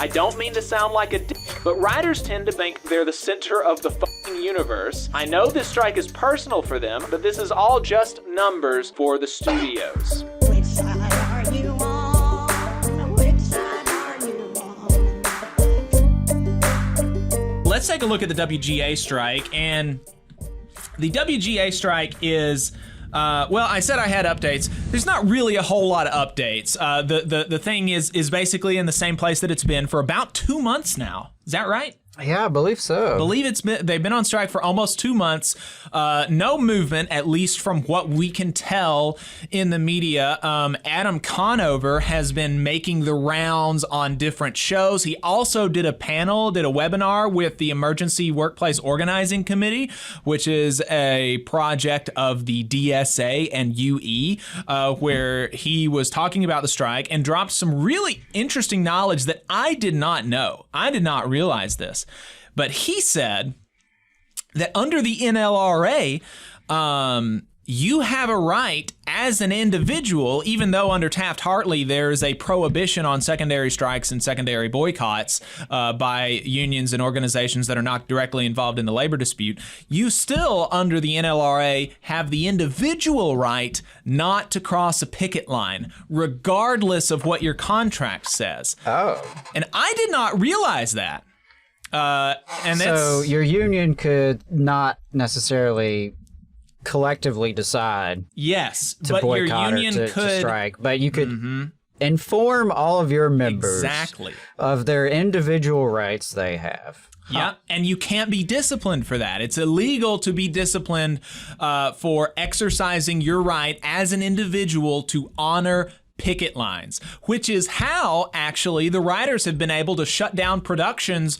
I don't mean to sound like a dick, but writers tend to think they're the center of the fucking universe. I know this strike is personal for them, but this is all just numbers for the studios. Which side are you on? Which side are you on? Let's take a look at the WGA strike, and the WGA strike is, well, I said I had updates. There's not really a whole lot of updates. The thing is basically in the same place that it's been for about 2 months now. Is that right? Yeah, I believe so. They've been on strike for almost 2 months. No movement, at least from what we can tell in the media. Adam Conover has been making the rounds on different shows. He also did a webinar with the Emergency Workplace Organizing Committee, which is a project of the DSA and UE, where he was talking about the strike and dropped some really interesting knowledge that I did not know. I did not realize this. But he said that under the NLRA, you have a right as an individual, even though under Taft-Hartley there's a prohibition on secondary strikes and secondary boycotts by unions and organizations that are not directly involved in the labor dispute, you still, under the NLRA, have the individual right not to cross a picket line, regardless of what your contract says. Oh. And I did not realize that. So your union could not necessarily collectively decide to boycott or to strike, but you could inform all of your members of their individual rights they have. Yeah, and you can't be disciplined for that. It's illegal to be disciplined for exercising your right as an individual to honor picket lines, which is how actually the writers have been able to shut down productions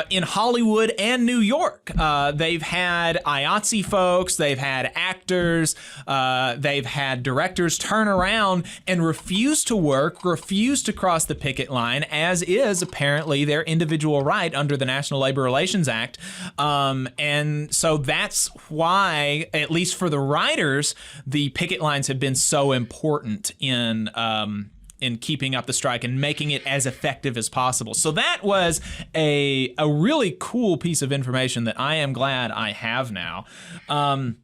in Hollywood and New York. They've had IATSE folks, they've had actors, they've had directors turn around and refuse to work, refuse to cross the picket line, as is apparently their individual right under the National Labor Relations Act. And so that's why, at least for the writers, the picket lines have been so important in keeping up the strike and making it as effective as possible. So that was a really cool piece of information that I am glad I have now. But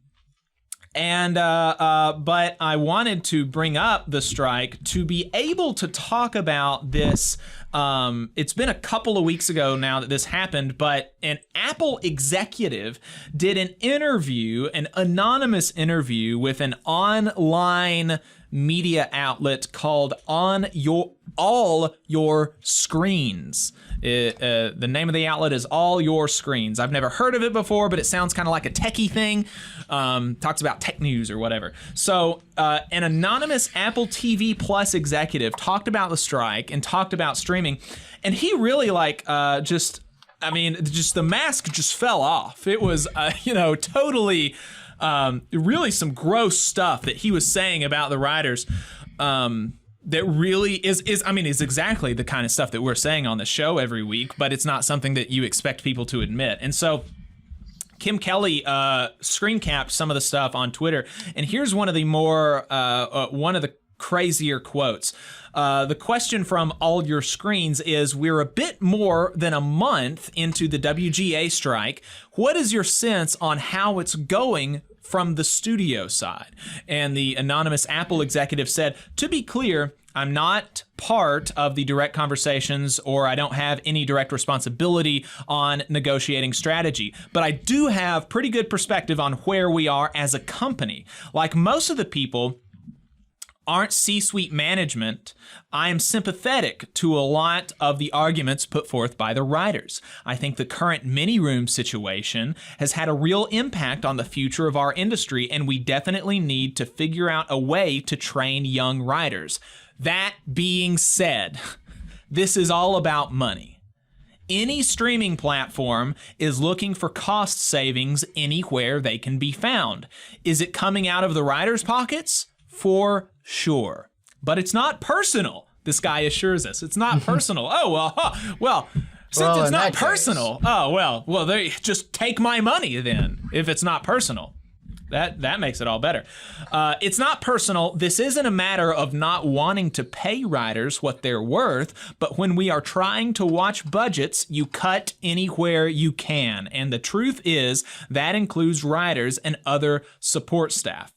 I wanted to bring up the strike to be able to talk about this. It's been a couple of weeks ago now that this happened, but an Apple executive did an anonymous interview with an online media outlet called All Your Screens. The name of the outlet is All Your Screens. I've never heard of it before, but it sounds kind of like a techie thing. Talks about tech news or whatever. So an anonymous Apple TV Plus executive talked about the strike and talked about streaming, and he really just the mask just fell off. It was totally really some gross stuff that he was saying about the writers. That really is exactly the kind of stuff that we're saying on the show every week, but it's not something that you expect people to admit. And so Kim Kelly screen capped some of the stuff on Twitter, and here's one of the crazier quotes. The question from All Your Screens is, we're a bit more than a month into the WGA strike. What is your sense on how it's going from the studio side? And the anonymous Apple executive said, to be clear, I'm not part of the direct conversations, or I don't have any direct responsibility on negotiating strategy, but I do have pretty good perspective on where we are as a company. Like most of the people aren't C-suite management, I am sympathetic to a lot of the arguments put forth by the writers. I think the current mini-room situation has had a real impact on the future of our industry, and we definitely need to figure out a way to train young writers. That being said, this is all about money. Any streaming platform is looking for cost savings anywhere they can be found. Is it coming out of the writers' pockets? For sure. But it's not personal, this guy assures us. It's not personal. Since it's not personal, they just take my money then, if it's not personal. That makes it all better. It's not personal. This isn't a matter of not wanting to pay riders what they're worth, but when we are trying to watch budgets, you cut anywhere you can. And the truth is that includes riders and other support staff.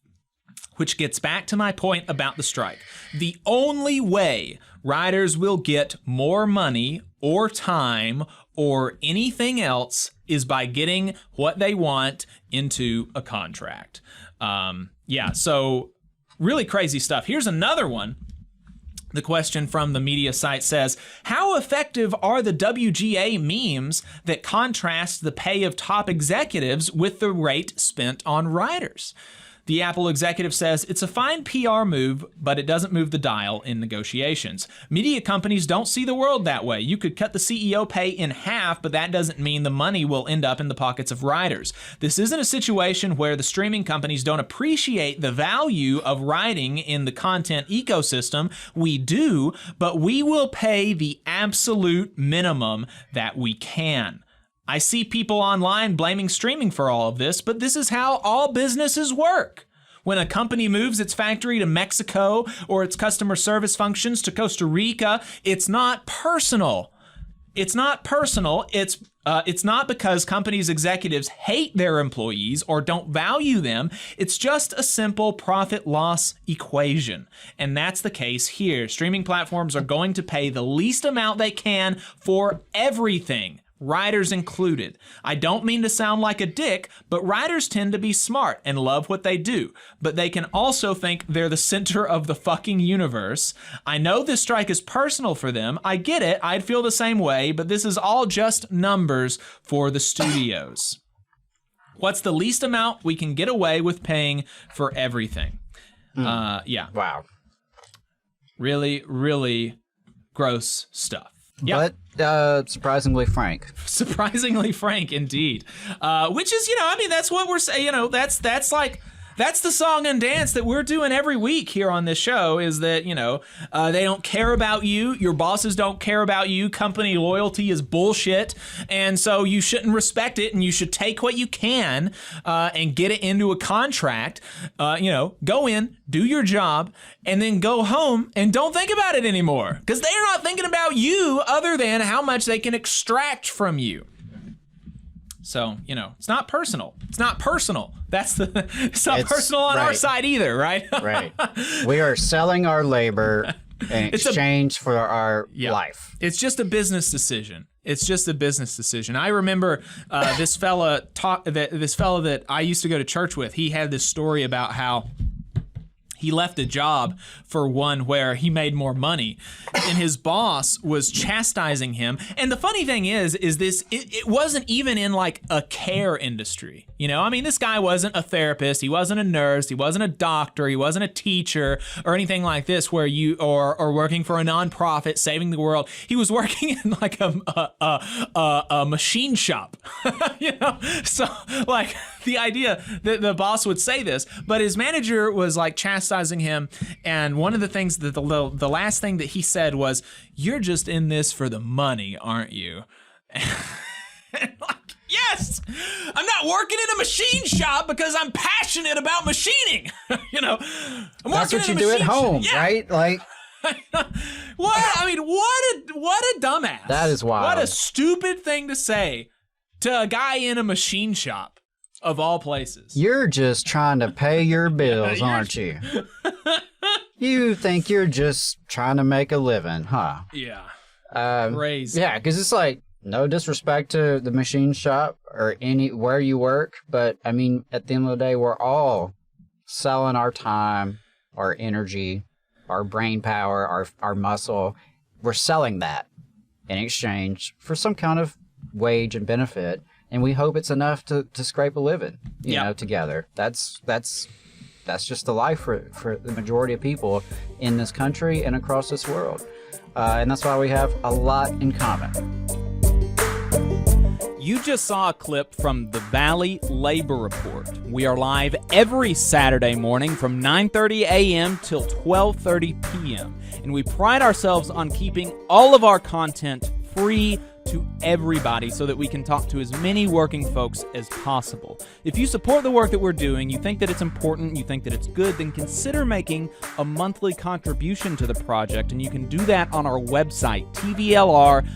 Which gets back to my point about the strike. The only way riders will get more money or time or anything else is by getting what they want into a contract. So really crazy stuff. Here's another one. The question from the media site says, how effective are the WGA memes that contrast the pay of top executives with the rate spent on riders? The Apple executive says it's a fine PR move, but it doesn't move the dial in negotiations. Media companies don't see the world that way. You could cut the CEO pay in half, but that doesn't mean the money will end up in the pockets of riders. This isn't a situation where the streaming companies don't appreciate the value of writing in the content ecosystem. We do, but we will pay the absolute minimum that we can. I see people online blaming streaming for all of this, but this is how all businesses work. When a company moves its factory to Mexico or its customer service functions to Costa Rica, it's not personal. It's not personal. It's not because companies' executives hate their employees or don't value them. It's just a simple profit-loss equation. And that's the case here. Streaming platforms are going to pay the least amount they can for everything. Riders included. I don't mean to sound like a dick, but riders tend to be smart and love what they do, but they can also think they're the center of the fucking universe. I know this strike is personal for them. I get it. I'd feel the same way, but this is all just numbers for the studios. What's the least amount we can get away with paying for everything? Wow. Really, really gross stuff. Yep. But surprisingly frank. Surprisingly frank, indeed. Which is, that's what we're saying. That's the song and dance that we're doing every week here on this show is that, they don't care about you. Your bosses don't care about you. Company loyalty is bullshit. And so you shouldn't respect it. And you should take what you can and get it into a contract. Go in, do your job, and then go home and don't think about it anymore. Because they're not thinking about you other than how much they can extract from you. So, it's not personal. It's not personal. It's not personal on our side either, right? Right. We are selling our labor in exchange for our life. It's just a business decision. I remember this fella that I used to go to church with. He had this story about how he left a job for one where he made more money, and his boss was chastising him. And the funny thing is this, it wasn't even in like a care industry. This guy wasn't a therapist. He wasn't a nurse. He wasn't a doctor. He wasn't a teacher or anything like this where you or working for a nonprofit saving the world. He was working in like a machine shop, So like the idea that the boss would say this, but his manager was like chastising him. And one of the things that the last thing that he said was, "You're just in this for the money, aren't you?" And like, yes, I'm not working in a machine shop because I'm passionate about machining. That's what you do at home, right? Like, what a dumbass. That is wild. What a stupid thing to say to a guy in a machine shop. Of all places. You're just trying to pay your bills, aren't you? You think you're just trying to make a living, huh? Yeah. Crazy. Yeah, because it's like, no disrespect to the machine shop or where you work, but at the end of the day, we're all selling our time, our energy, our brain power, our muscle. We're selling that in exchange for some kind of wage and benefit. And we hope it's enough to scrape a living, you know, together. That's just the life for the majority of people in this country and across this world. And that's why we have a lot in common. You just saw a clip from the Valley Labor Report. We are live every Saturday morning from 9:30 a.m. till 12:30 p.m. And we pride ourselves on keeping all of our content free to everybody so that we can talk to as many working folks as possible. If you support the work that we're doing, you think that it's important, you think that it's good, then consider making a monthly contribution to the project, and you can do that on our website, tvlr.fm.